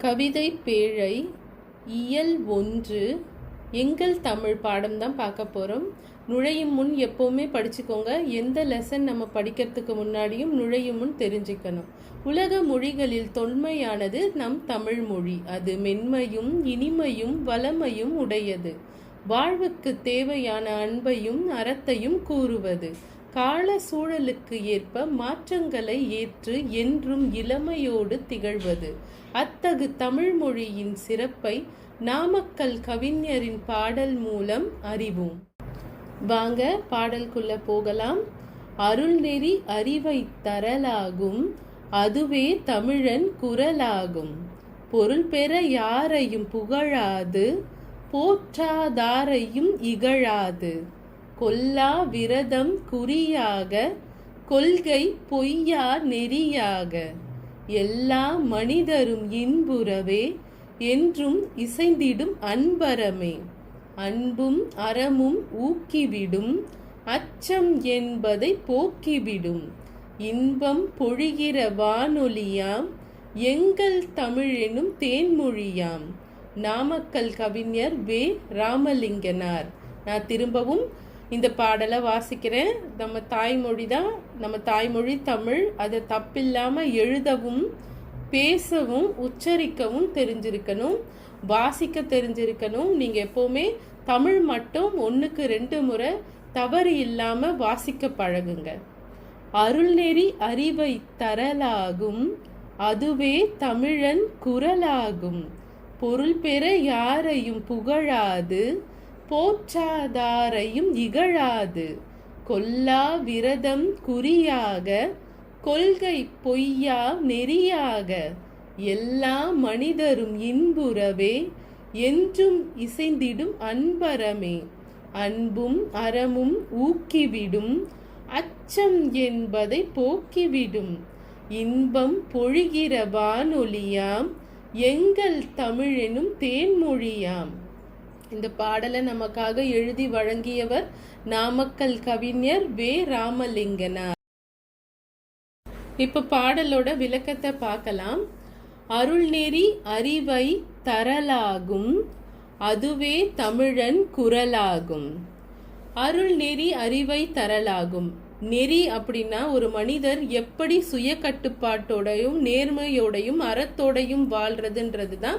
கவிதை பேழை இயல் 1 எங்கள் தமிழ் பாடம் தான் பார்க்க போகிறோம். நுழையும் முன் எப்போவுமே படிச்சுக்கோங்க. எந்த லெசன் நம்ம படிக்கிறதுக்கு முன்னாடியும் நுழையும் முன் தெரிஞ்சுக்கணும். உலக மொழிகளில் தொன்மையானது நம் தமிழ் மொழி. அது மென்மையும் இனிமையும் வளமையும் உடையது. வாழ்வுக்கு தேவையான அன்பையும் அறத்தையும் கூறுவது. கால சூழலுக்கு ஏற்ப மாற்றங்களை ஏற்று என்றும் இளமையோடு திகழ்வது. அத்தகு தமிழ் மொழியின் சிறப்பை நாமக்கல் கவிஞரின் பாடல் மூலம் அறிவோம். வாங்க பாடலுக்குள்ள போகலாம். அருள்நெறி அறிவை தரலாகும், அதுவே தமிழன் குரலாகும். பொருள் பெற யாரையும் புகழாது, போற்றாதாரையும் இகழாது. கொல்லா விரதம் குறியாக, கொள்கை பொய்யா நெறியாக. எல்லா மனிதரும் இன்புறவே, என்றும் இசைந்திடும் அன்பரமே. அன்பும் அறமும் ஊக்கிவிடும், அச்சம் என்பதை போக்கிவிடும். இன்பம் பொழிகிற வானொலியாம், எங்கள் தமிழெனும் தேன்மொழியாம். நாமக்கல் கவிஞர் வே. ராமலிங்கனார். நான் திரும்பவும் இந்த பாடலை வாசிக்கிறேன். நம்ம தாய்மொழி தான், நம்ம தாய்மொழி தமிழ். அதை தப்பில்லாமல் எழுதவும் பேசவும் உச்சரிக்கவும் தெரிஞ்சிருக்கணும், வாசிக்க தெரிஞ்சிருக்கணும். நீங்கள் எப்போவுமே தமிழ் மட்டும் 1க்கு 2 முறை தவறு இல்லாமல் வாசிக்க பழகுங்க. அருள்நெறி அறிவை தரலாகும், அதுவே தமிழன் குரலாகும். பொருள் பெற யாரையும் புகழாது, போற்றாதாரையும் இகழாது. கொல்லா விரதம் குறியாக, கொள்கை பொய்யா நெறியாக. எல்லா மனிதரும் இன்புறவே, என்றும் இசைந்திடும் அன்பரமே. அன்பும் அறமும் ஊக்கிவிடும், அச்சம் என்பதை போக்கிவிடும். இன்பம் பொழிகிற வானொலியாம், எங்கள் தமிழெனும் தேன்மொழியாம். இந்த பாடலை நமக்காக எழுதி வழங்கியவர் நாமக்கல் கவிஞர் வே. ராமலிங்கனார். இப்ப பாடலோட விளக்கத்தை பார்க்கலாம். அருள்நெறி அறிவை தரலாகும், அதுவே தமிழன் குரலாகும். அருள்நெறி அறிவை தரலாகும். நெறி அப்படின்னா ஒரு மனிதர் எப்படி சுய கட்டுப்பாட்டோடையும் நேர்மையோடையும் அறத்தோடையும் வாழ்றதுன்றது தான்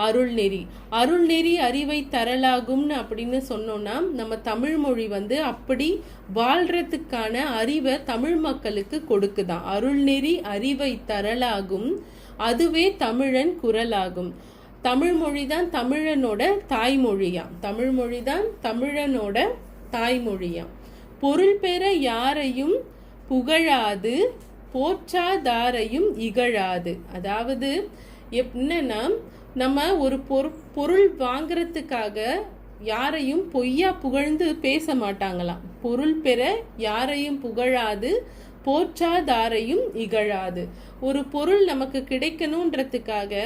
அருள்நெறி. அருள்நெறி அறிவை தரலாகும்னு அப்படின்னு சொன்னோம்னா நம்ம தமிழ் மொழி அப்படி வாழ்றதுக்கான அறிவை தமிழ் மக்களுக்கு கொடுக்குதான். அருள்நெறி அறிவை தரலாகும், அதுவே தமிழன் குரலாகும். தமிழ் மொழி தான் தமிழனோட தாய்மொழியாம். தமிழ் மொழி தான் தமிழனோட தாய்மொழியாம். பொருள் பெற யாரையும் புகழாது, போற்றாதாரையும் இகழாது. அதாவது என்னன்னா, நம்ம ஒரு பொருள் வாங்குறதுக்காக யாரையும் பொய்யா புகழ்ந்து பேச மாட்டாங்களாம். பொருள் பெற யாரையும் புகழாது, போற்றாதாரையும் இகழாது. ஒரு பொருள் நமக்கு கிடைக்கணுன்றதுக்காக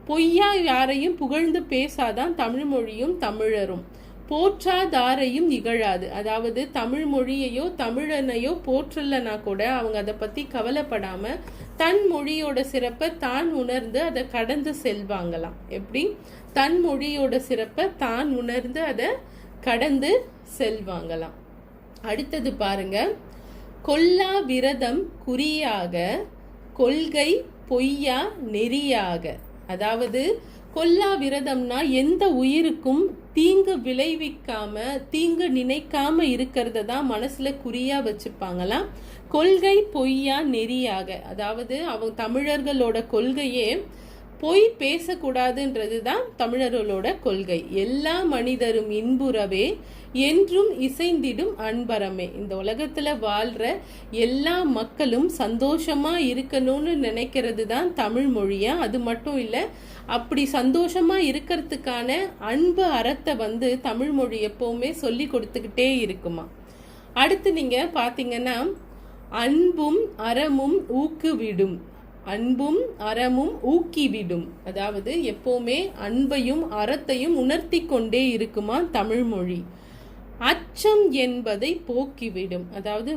பொய்யா யாரையும் புகழ்ந்து பேசாதான் தமிழ் மொழியும் தமிழரும். போற்றாதாரையும் இகழாது. அதாவது தமிழ் மொழியையோ தமிழனையோ போற்றலனா கூட அவங்க அதை பத்தி கவலைப்படாம தன் மொழியோட சிறப்பை தான் உணர்ந்து அதை கடந்து செல்வாங்களாம். எப்படி? தன் மொழியோட சிறப்பை தான் உணர்ந்து அதை கடந்து செல்வாங்களாம். அடுத்தது பாருங்க. கொல்லா விரதம் குறியாக, கொள்கை பொய்யா நெறியாக. அதாவது கொல்லா விரதம்னா எந்த உயிருக்கும் தீங்கு விளைவிக்காம தீங்கு நினைக்காம இருக்கிறத தான் மனசுல குறியா வச்சுப்பாங்களாம். கொள்கை பொய்யா நெறியாக. அதாவது அவங்க தமிழர்களோட கொள்கையே பொய் பேசக்கூடாதுன்றது தான் தமிழர்களோட கொள்கை. எல்லா மனிதரும் இன்புறவே, என்றும் இசைந்திடும் அன்பரமே. இந்த உலகத்துல வாழ்ற எல்லா மக்களும் சந்தோஷமா இருக்கணும்னு நினைக்கிறது தான் தமிழ் மொழியா. அது மட்டும் இல்லை, அப்படி சந்தோஷமா இருக்கிறதுக்கான அன்பு அறத்தை தமிழ் மொழி எப்பவுமே சொல்லி கொடுத்துக்கிட்டே இருக்குமா. அடுத்து நீங்க பாத்தீங்கன்னா, அன்பும் அறமும் ஊக்குவிடும். அன்பும் அறமும் ஊக்கிவிடும். அதாவது எப்பவுமே அன்பையும் அறத்தையும் உணர்த்தி கொண்டே இருக்குமா தமிழ் மொழி. அச்சம் என்பதை போக்கிவிடும். அதாவது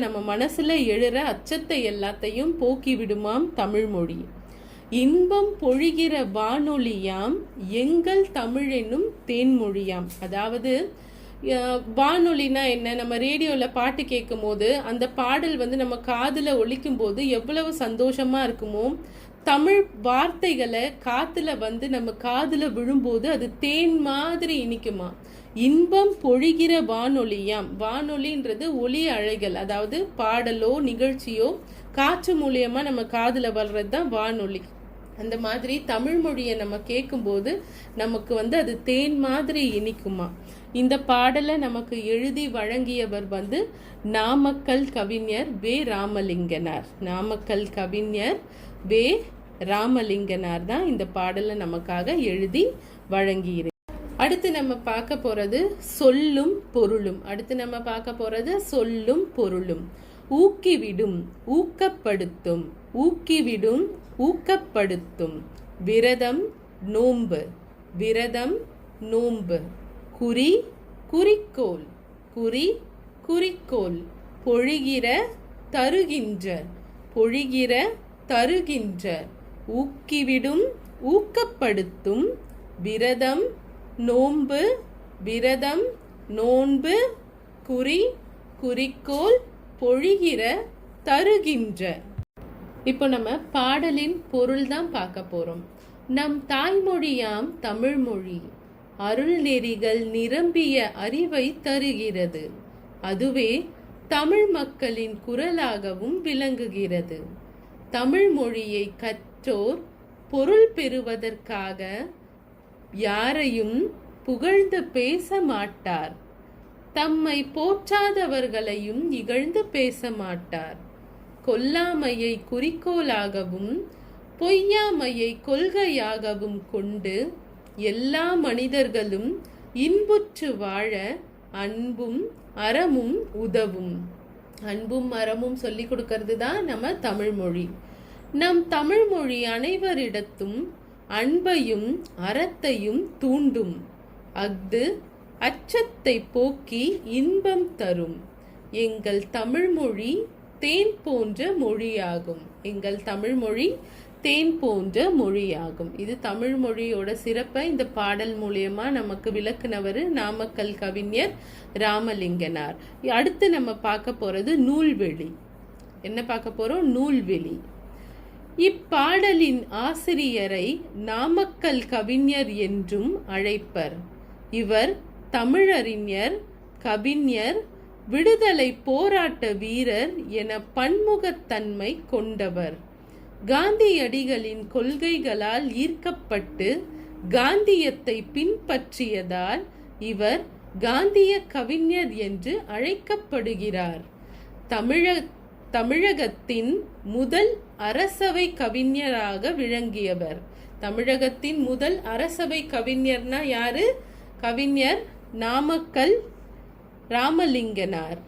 நம்ம மனசுல எழுற அச்சத்தை எல்லாத்தையும் போக்கிவிடுமாம் தமிழ் மொழி. இன்பம் பொழிகிற வானொலியாம் எங்கள் தமிழெனும் தேன்மொழியாம். அதாவது வானொலினா என்ன? நம்ம ரேடியோவில் பாட்டு கேட்கும் போது அந்த பாடல் நம்ம காதில் ஒலிக்கும் போது எவ்வளவு சந்தோஷமாக இருக்குமோ, தமிழ் வார்த்தைகளை காற்றுல நம்ம காதில் விழும்போது அது தேன் மாதிரி இனிக்குமா. இன்பம் பொழிகிற வானொலியாம். வானொலின்றது ஒலி அலைகள், அதாவது பாடலோ நிகழ்ச்சியோ காற்று மூலியமாக நம்ம காதில் வர்றது தான் வானொலி. அந்த மாதிரி தமிழ் மொழியை நம்ம கேட்கும்போது நமக்கு அது தேன் மாதிரி இனிக்குமா. இந்த பாடலை நமக்கு எழுதி வழங்கியவர் நாமக்கல் கவிஞர் வே. ராமலிங்கனார். நாமக்கல் கவிஞர் வே. ராமலிங்கனார் தான் இந்த பாடலை நமக்காக எழுதி வழங்கியிருக்கிறார். அடுத்து நம்ம பார்க்க போறது சொல்லும் பொருளும். சொல்லும் பொருளும். ஊக்கிவிடும், ஊக்கப்படுத்தும். ஊக்கிவிடும், ஊக்கப்படுத்தும். விரதம், நோன்பு. விரதம், நோன்பு. குறி, குறிக்கோள். குறி, குறிக்கோள். பொழிகிற, தருகின்ற. பொழிகிற, தருகின்ற. ஊக்கிவிடும், ஊக்கப்படுத்தும். விரதம், நோன்பு. விரதம், நோன்பு. குறி, குறிக்கோள். பொழிகிற, தருகின்ற. இப்போ நம்ம பாடலின் பொருள் தான் பார்க்க போறோம். நம் தாய்மொழியாம் தமிழ்மொழி அருள் நெறிகள் நிரம்பிய அறிவை தருகிறது. அதுவே தமிழ் மக்களின் குரலாகவும் விளங்குகிறது. தமிழ் மொழியை கற்றோர் பொருள் பெறுவதற்காக யாரையும் புகழ்ந்து பேச மாட்டார். தம்மை போற்றாதவர்களையும் இகழ்ந்து பேச மாட்டார். கொல்லாமையை குறிக்கோளாகவும் பொய்யாமையை கொள்கையாகவும் கொண்டு எல்லா மனிதர்களும் இன்புற்று வாழ அன்பும் அறமும் உதவும். அன்பும் அறமும் சொல்லி கொடுக்கறது தான் நம்ம தமிழ்மொழி. நம் தமிழ்மொழி அனைவரிடத்தும் அன்பையும் அறத்தையும் தூண்டும். அஃது அச்சத்தை போக்கி இன்பம் தரும். எங்கள் தமிழ்மொழி தேன் போன்ற மொழியாகும். எங்கள் தமிழ்மொழி தேன் போன்ற மொழியாகும். இது தமிழ் மொழியோட சிறப்பை இந்த பாடல் மூலியமா நமக்கு விளக்குனவர் நாமக்கல் கவிஞர் ராமலிங்கனார். அடுத்து நம்ம பார்க்க போறது நூல்வெளி. என்ன பார்க்க போறோம்? நூல்வெளி. இப்பாடலின் ஆசிரியரை நாமக்கல் கவிஞர் என்றும் அழைப்பர். இவர் தமிழறிஞர், கவிஞர், விடுதலை போராட்ட வீரர் என பன்முகத்தன்மை கொண்டவர். காந்தியடிகளின் கொள்கைகளால் ஈர்க்கப்பட்டு காந்தியத்தை பின்பற்றியதால் இவர் காந்திய கவிஞர் என்று அழைக்கப்படுகிறார். தமிழகத்தின் முதல் அரசவை கவிஞராக விளங்கியவர். தமிழகத்தின் முதல் அரசவை கவிஞர்னா யாரு? கவிஞர் நாமக்கல் ராமலிங்கனார்.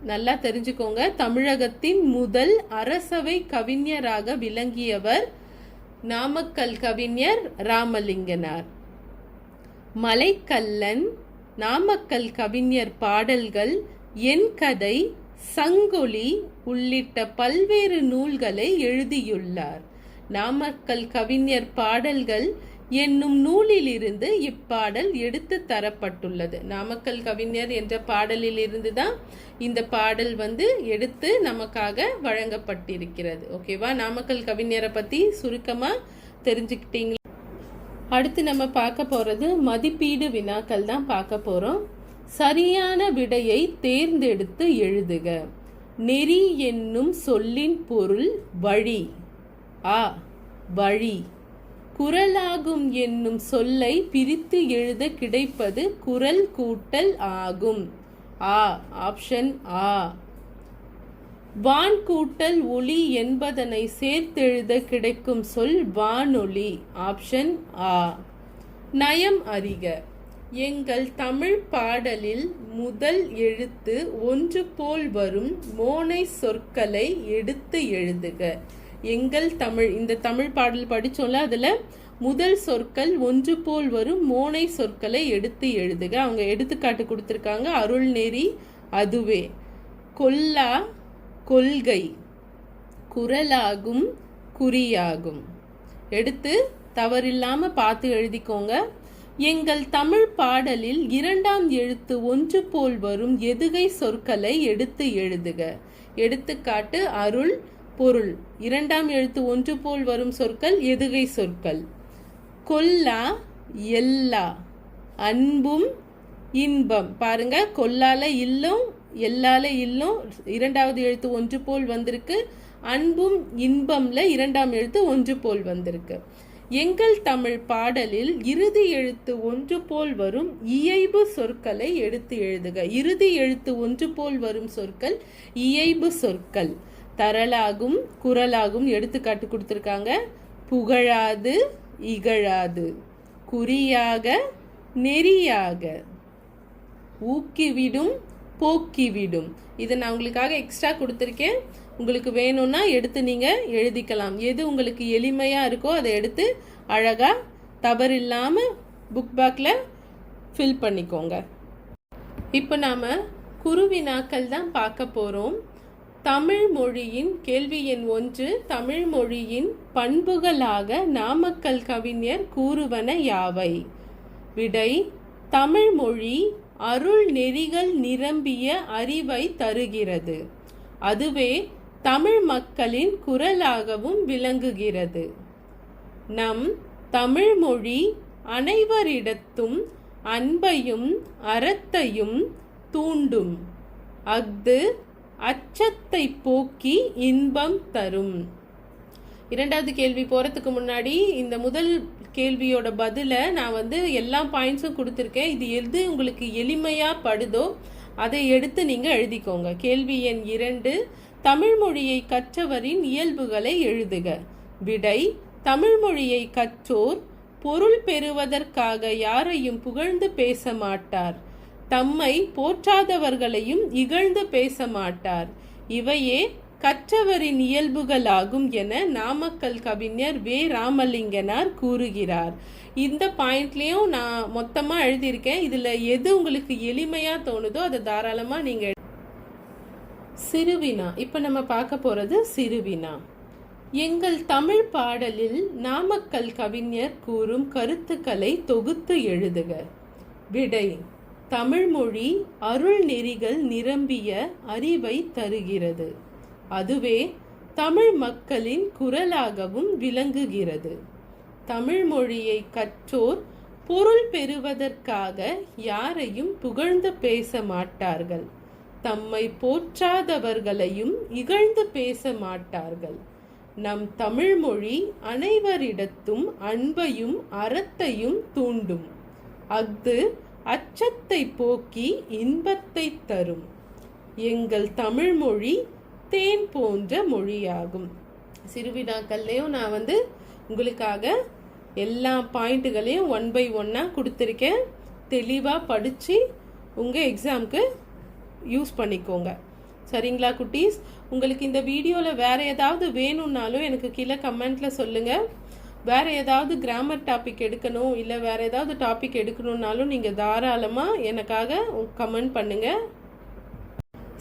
நல்லா தெரிஞ்சுக்கோங்க. தமிழகத்தின் முதல் அரசவை கவிஞராக விளங்கியவர் நாமக்கல் கவிஞர் ராமலிங்கனார். மலைக்கல்லன், நாமக்கல் கவிஞர் பாடல்கள், என் கதை, சங்கொலி உள்ளிட்ட பல்வேறு நூல்களை எழுதியுள்ளார். நாமக்கல் கவிஞர் பாடல்கள் என்னும் நூலிலிருந்து இப்பாடல் எடுத்து தரப்பட்டுள்ளது. நாமக்கல் கவிஞர் என்ற பாடலில் இருந்து தான் இந்த பாடல் எடுத்து நமக்காக வழங்கப்பட்டிருக்கிறது. ஓகேவா? நாமக்கல் கவிஞரை பத்தி சுருக்கமா தெரிஞ்சுக்கிட்டீங்களா? அடுத்து நம்ம பார்க்க போறது மதிப்பீடு வினாக்கள் தான் பார்க்க போறோம். சரியான விடையை தேர்ந்தெடுத்து எழுதுக. நெறி என்னும் சொல்லின் பொருள் வழி. ஆ, வழி. குரலாகும் என்னும் சொல்லை பிரித்து எழுத கிடைப்பது குரல் கூட்டல் ஆகும். ஆ, ஆப்ஷன் ஆ. வான் கூட்டல் ஒளி என்பதனை சேர்த்தெழுத கிடைக்கும் சொல் வானொலி. ஆப்ஷன் ஆ. நயம் அறிக. எங்கள் தமிழ் பாடலில் முதல் எழுத்து ஒன்று போல் வரும் மோனை சொற்களை எடுத்து எழுதுக. எங்கள் தமிழ், இந்த தமிழ் பாடல் படிச்சோம்ல, அதுல முதல் சொற்கள் ஒன்று போல் வரும் மோனை சொற்களை எடுத்து எழுதுக. அவங்க எடுத்துக்காட்டு கொடுத்திருக்காங்க. அருள் நெறி, அதுவே. கொல்லா, கொள்கை. குரலாகும், குறியாகும். எடுத்து தவறில்லாமல் பார்த்து எழுதிக்கோங்க. எங்கள் தமிழ் பாடலில் இரண்டாம் எழுத்து ஒன்று போல் வரும் எதுகை சொற்களை எடுத்து எழுதுக. எடுத்துக்காட்டு அருள், பொருள். இரண்டாம் எழுத்து ஒன்று போல் வரும் சொற்கள் எதுகை சொற்கள். கொல்லா, எல்லா, அன்பும், இன்பம். பாருங்க, கொல்லால இல்லம், எல்லால இல்லம், இரண்டாவது எழுத்து ஒன்று போல் வந்திருக்கு. அன்பும் இன்பம்ல இரண்டாம் எழுத்து ஒன்று போல் வந்திருக்கு. எங்கள் தமிழ் பாடலில் இறுதி எழுத்து ஒன்று போல் வரும் இயைபு சொற்களை எடுத்து எழுதுக. இறுதி எழுத்து ஒன்று போல் வரும் சொற்கள் இயைபு சொற்கள். தரலாகும், குரலாகும். எடுத்துக்காட்டு கொடுத்துருக்காங்க. புகழாது, இகழாது. குறியாக, நெறியாக. ஊக்கிவிடும், போக்கிவிடும். இதை நான் உங்களுக்காக எக்ஸ்ட்ரா கொடுத்துருக்கேன். உங்களுக்கு வேணும்னா எடுத்து நீங்கள் எழுதிக்கலாம். எது உங்களுக்கு எளிமையாக இருக்கோ அதை எடுத்து அழகாக தவறில்லாமல் புக் பேக்கில் ஃபில் பண்ணிக்கோங்க. இப்போ நாம் குருவினாக்கள் தான் பார்க்க போகிறோம். தமிழ் மொழியின் கேள்வி எண் 1. தமிழ் மொழியின் பண்புகளாக நாமக்கல் கவிஞர் கூறுவன யாவை? விடை: தமிழ் மொழி அருள் நெறிகள் நிரம்பிய அறிவை தருகிறது. அதுவே தமிழ் மக்களின் குரலாகவும் விளங்குகிறது. நம் தமிழ் மொழி அனைவரிடத்தும் அன்பையும் அறத்தையும் தூண்டும். அஃது அச்சத்தை போக்கி இன்பம் தரும். இரண்டாவது கேள்வி போகிறதுக்கு முன்னாடி இந்த முதல் கேள்வியோட பதிலை நான் எல்லா பாயிண்ட்ஸும் கொடுத்துருக்கேன். இது எது உங்களுக்கு எளிமையாக படுதோ அதை எடுத்து நீங்கள் எழுதிக்கோங்க. கேள்வி எண் 2. தமிழ் மொழியை கற்றவரின் இயல்புகளை எழுதுக. விடை: தமிழ் மொழியை கற்றோர் பொருள் பெறுவதற்காக யாரையும் புகழ்ந்து பேச மாட்டார். தம்மை போற்றாதவர்களையும் இகழ்ந்து பேச மாட்டார். இவையே கற்றவரின் இயல்புகளாகும் என நாமக்கல் கவிஞர் வே. ராமலிங்கனார் கூறுகிறார். இந்த பாயிண்ட்லேயும் நான் மொத்தமாக எழுதியிருக்கேன். இதில் எது உங்களுக்கு எளிமையாக தோணுதோ அதை தாராளமாக நீங்கள். சிறுவினா. இப்போ நம்ம பார்க்க போகிறது சிறுவினா. எங்கள் தமிழ் பாடலில் நாமக்கல் கவிஞர் கூறும் கருத்துக்களை தொகுத்து எழுதுக. விடை: தமிழ் மொழி அருள் நெறிகள் நிரம்பிய அறிவை தருகிறது. அதுவே தமிழ் மக்களின் குரலாகவும் விளங்குகிறது. தமிழ் மொழியை கற்றோர் பொருள் பெறுவதற்காக யாரையும் புகழ்ந்து பேச மாட்டார்கள். தம்மை போற்றாதவர்களையும் இகழ்ந்து பேச மாட்டார்கள். நம் தமிழ் மொழி அனைவரிடத்தும் அன்பையும் அறத்தையும் தூண்டும். அஃது அச்சத்தை போக்கி இன்பத்தை தரும். எங்கள் தமிழ் மொழி தேன் போன்ற மொழியாகும். சிறுவினாக்கள்லையும் நான் உங்களுக்காக எல்லா பாயிண்ட்டுகளையும் 1 by 1 கொடுத்துருக்கேன். தெளிவாக படித்து உங்கள் எக்ஸாமுக்கு யூஸ் பண்ணிக்கோங்க. சரிங்களா குட்டீஸ்? உங்களுக்கு இந்த வீடியோவில் வேறு ஏதாவது வேணும்னாலும் எனக்கு கீழே கமெண்ட்டில் சொல்லுங்கள். வேறு ஏதாவது கிராமர் டாபிக் எடுக்கணும் இல்லை வேறு ஏதாவது டாபிக் எடுக்கணுன்னாலும் நீங்கள் தாராளமாக எனக்காக கமெண்ட் பண்ணுங்கள்.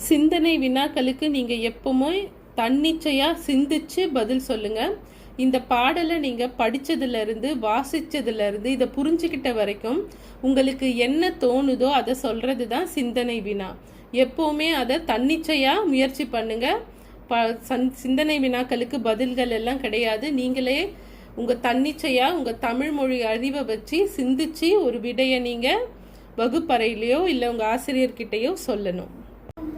சிந்தனை வினாக்களுக்கு நீங்கள் எப்பவுமே தன்னிச்சையாக சிந்திச்சு பதில் சொல்லுங்கள். இந்த பாடலை நீங்கள் படித்ததுலேருந்து வாசித்ததுலேருந்து இதை புரிஞ்சுக்கிட்ட வரைக்கும் உங்களுக்கு என்ன தோணுதோ அதை சொல்கிறது தான் சிந்தனை வினா. எப்போவுமே அதை தன்னிச்சையாக முயற்சி பண்ணுங்கள். சிந்தனை வினாக்களுக்கு பதில்கள் எல்லாம் கிடையாது. நீங்களே உங்கள் தன்னிச்சையாக உங்கள் தமிழ் மொழி அறிவை வச்சு சிந்திச்சு ஒரு விடையை நீங்கள் வகுப்பறையிலையோ இல்லை உங்கள் ஆசிரியர்கிட்டையோ சொல்லணும்.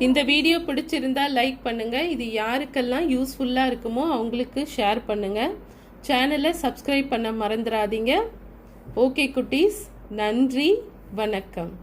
இந்த வீடியோ பிடிச்சிருந்தா லைக் பண்ணுங்கள். இது யாருக்கெல்லாம் யூஸ்ஃபுல்லாக இருக்குமோ அவங்களுக்கு ஷேர் பண்ணுங்கள். சேனலை சப்ஸ்கிரைப் பண்ண மறந்துடாதீங்க. ஓகே குட்டீஸ், நன்றி, வணக்கம்.